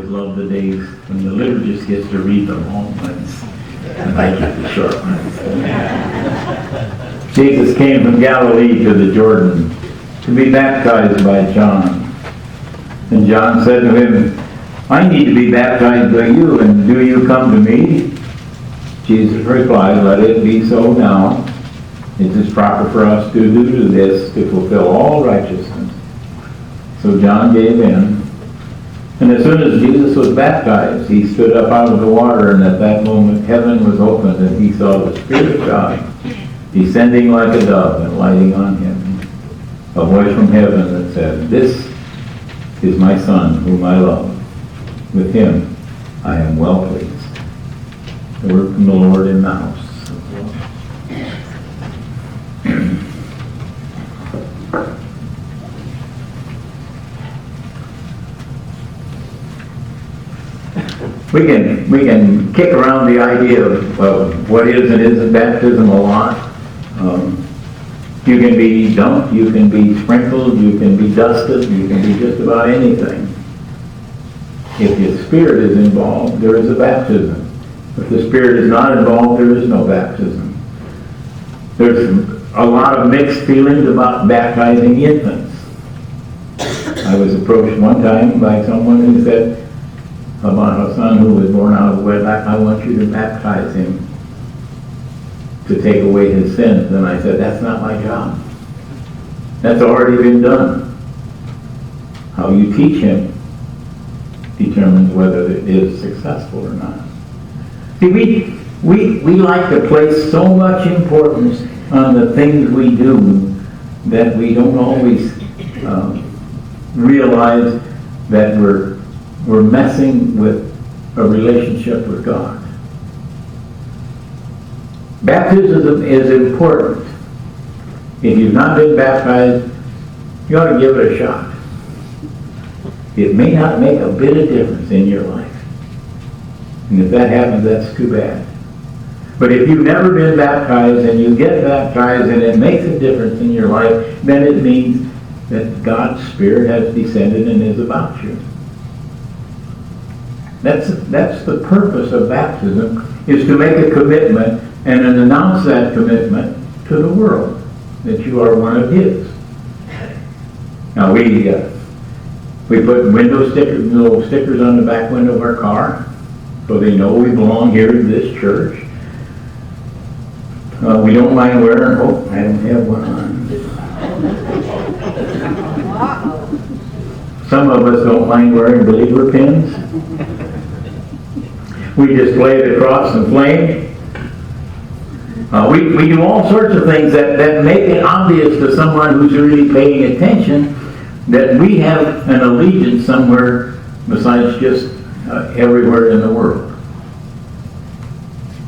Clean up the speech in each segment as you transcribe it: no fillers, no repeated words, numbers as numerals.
always loved the days when the liturgist gets to read the long ones, and I get the short ones. Jesus came from Galilee to the Jordan to be baptized by John. And John said to him, I need to be baptized by you, and do you come to me? Jesus replied, let it be so now. It is proper for us to do this to fulfill all righteousness. So John gave in. And as soon as Jesus was baptized, he stood up out of the water, and at that moment heaven was opened, and he saw the Spirit of God descending like a dove and lighting on him. A voice from heaven that said, this is my Son, whom I love. With him I am well pleased. The word from the Lord in the house. We can kick around the idea of what is and isn't baptism a lot. You can be dunked, you can be sprinkled, you can be dusted, you can be just about anything. If the Spirit is involved, there is a baptism. If the Spirit is not involved, there is no baptism. There's a lot of mixed feelings about baptizing infants. I was approached one time by someone who said about a son who was born out of wedlock, I want you to baptize him to take away his sins. And I said, that's not my job. That's already been done. How you teach him determines whether it is successful or not. See, we like to place so much importance on the things we do that we don't always realize that we're messing with a relationship with God. Baptism is important. If you've not been baptized, you ought to give it a shot. It may not make a bit of difference in your life. And if that happens, that's too bad. But if you've never been baptized and you get baptized and it makes a difference in your life, then it means that God's Spirit has descended and is about you. That's the purpose of baptism, is to make a commitment and then announce that commitment to the world, that you are one of His. Now we put window stickers, little stickers on the back window of our car, so they know we belong here to this church. We don't mind wearing, oh, I don't have one on. Some of us don't mind wearing believer pins. We display the cross and flame. We do all sorts of things that make it obvious to someone who's really paying attention that we have an allegiance somewhere besides just everywhere in the world.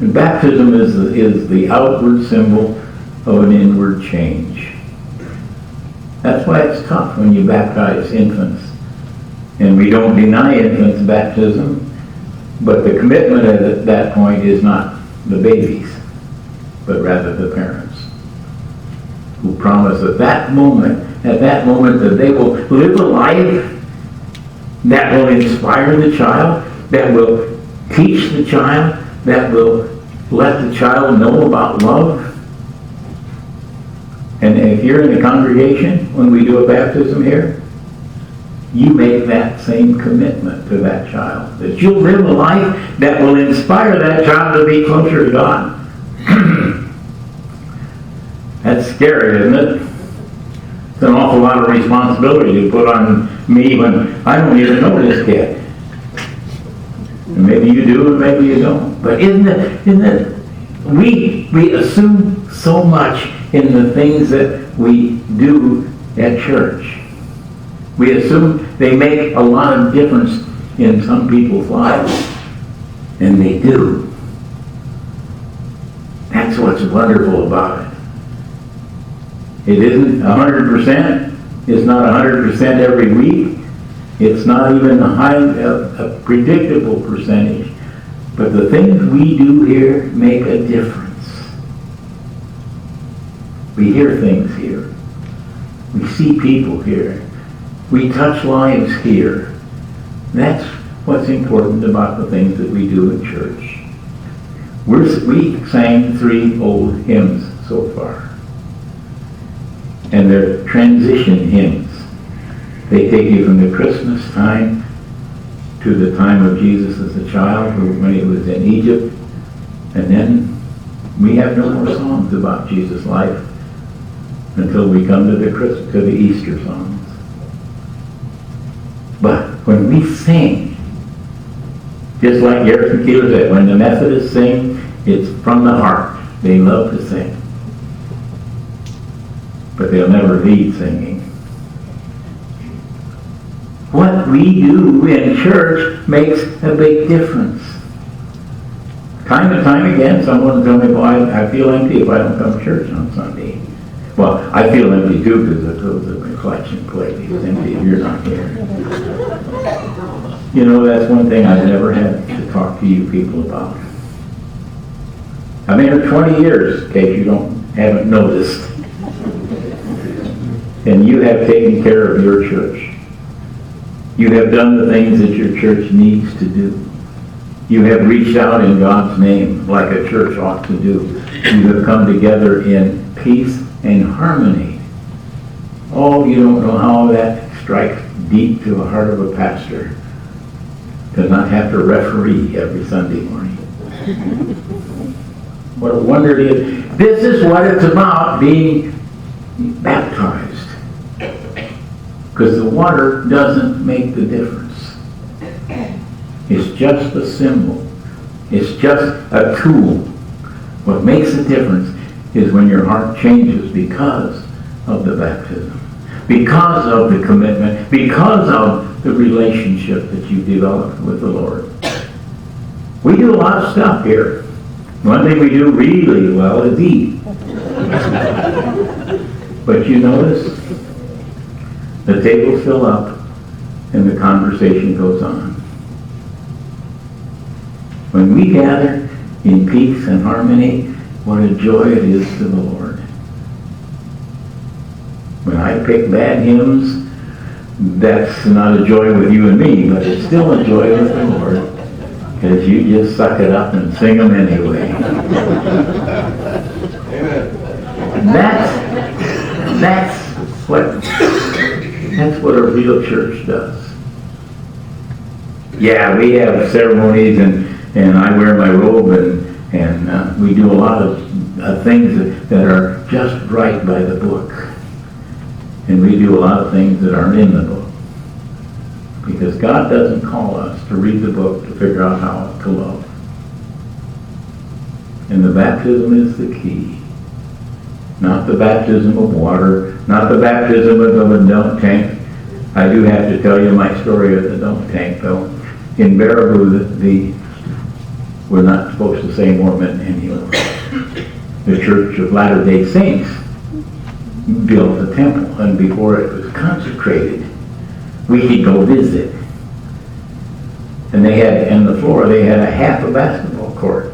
And baptism is the outward symbol of an inward change. That's why it's tough when you baptize infants. And we don't deny infants baptism, but the commitment at that point is not the babies, but rather the parents, who promise at that moment that they will live a life that will inspire the child, that will teach the child, that will let the child know about love. And if you're in the congregation when we do a baptism here, you make that same commitment to that child, that you'll live a life that will inspire that child to be closer to God. That's scary, isn't it? It's an awful lot of responsibility to put on me when I don't even know this kid. And maybe you do, and maybe you don't. But isn't it? We assume so much in the things that we do at church. We assume they make a lot of difference in some people's lives, and they do. That's what's wonderful about it. It isn't 100%. It's not 100% every week. It's not even a predictable percentage. But the things we do here make a difference. We hear things here. We see people here. We touch lives here. That's what's important about the things that we do in church. We sang 3 old hymns so far. And they're transition hymns. They take you from the Christmas time to the time of Jesus as a child, when he was in Egypt. And then we have no more songs about Jesus' life until we come to the Easter songs. But when we sing, just like Garrison Keeler said, when the Methodists sing, it's from the heart. They love to sing. But they'll never lead singing. What we do in church makes a big difference. Time and time again, someone will tell me, well, I feel empty if I don't come to church on Sunday. Well, I feel empty too because I close the collection plate. It's empty if you're not here. You know, that's one thing I've never had to talk to you people about. I've been here 20 years, in case you haven't noticed. And you have taken care of your church. You have done the things that your church needs to do. You have reached out in God's name like a church ought to do. You have come together in peace and harmony. Oh, you don't know how that strikes deep to the heart of a pastor to not have to referee every Sunday morning. What a wonder it is. This is what it's about, being baptized. Because the water doesn't make the difference. It's just a symbol. It's just a tool. What makes a difference is when your heart changes because of the baptism, because of the commitment, because of the relationship that you developed with the Lord. We do a lot of stuff here. One thing we do really well is eat. But you notice, the tables fill up and the conversation goes on. When we gather in peace and harmony, what a joy it is to the Lord. When I pick bad hymns, that's not a joy with you and me, but it's still a joy with the Lord, because you just suck it up and sing them anyway. That's what a real church does. Yeah, we have ceremonies and I wear my robe and we do a lot of things that are just right by the book. And we do a lot of things that aren't in the book. Because God doesn't call us to read the book to figure out how to love. And the baptism is the key. Not the baptism of water, not the baptism of a dunk tank. I do have to tell you my story of the dunk tank, though. In Baraboo, we're not supposed to say Mormon anymore. The Church of Latter-day Saints built the temple, and before it was consecrated, we could go visit. And they had, in the floor, they had a half a basketball court.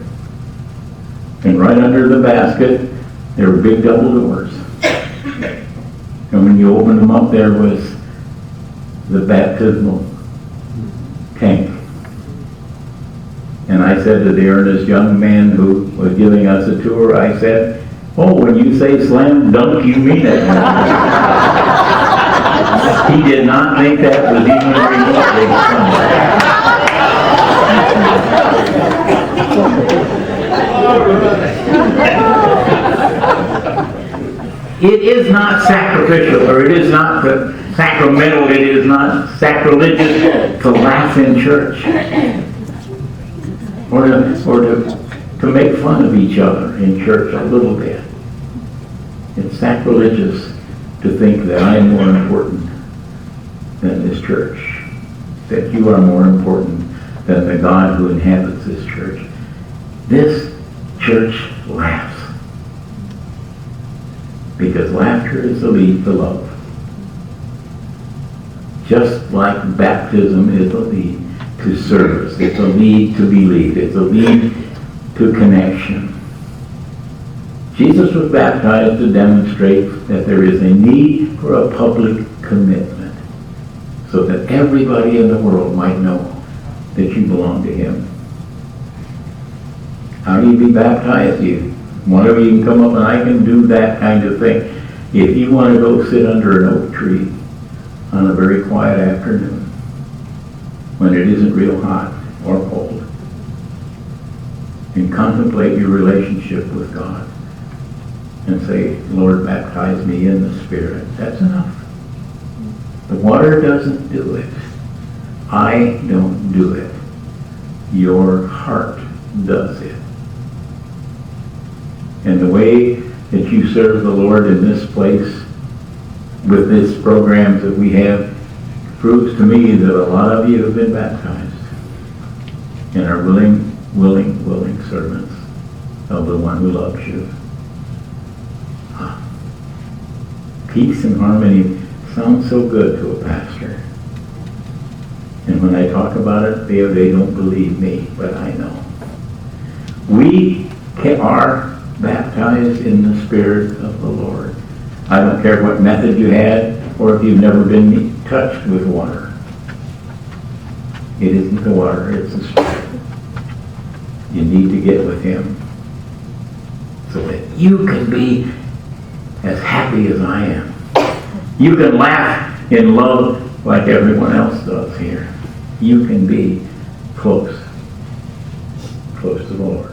And right under the basket, there were big double doors. And when you opened them up, there was the baptismal tank. And I said to the earnest young man who was giving us a tour, I said, "Oh, when you say slam dunk, you mean it." He did not think that was even remotely funny. It is not sacrificial, or it is not sacramental, it is not sacrilegious to laugh in church. Or to make fun of each other in church a little bit. It's sacrilegious to think that I am more important than this church, that you are more important than the God who inhabits this church. This church laughs, because laughter is the lead to love. Just like baptism is a lead to service, it's a lead to believe, it's a lead to connection. Jesus was baptized to demonstrate that there is a need for a public commitment so that everybody in the world might know that you belong to Him. How do you be baptized? One of you can come up and I can do that kind of thing. If you want to go sit under an oak tree on a very quiet afternoon, when it isn't real hot or cold, and contemplate your relationship with God, and say, Lord, baptize me in the Spirit, that's enough. The water doesn't do it. I don't do it. Your heart does it. And the way that you serve the Lord in this place, with these programs that we have, proves to me that a lot of you have been baptized and are willing servants of the one who loves you. Peace and harmony sounds so good to a pastor. And when I talk about it, they don't believe me, but I know. We are baptized in the Spirit of the Lord. I don't care what method you had, or if you've never been touched with water. It isn't the water, it's the Spirit. You need to get with Him so that you can be as happy as I am. You can laugh in love like everyone else does here. You can be close to the Lord.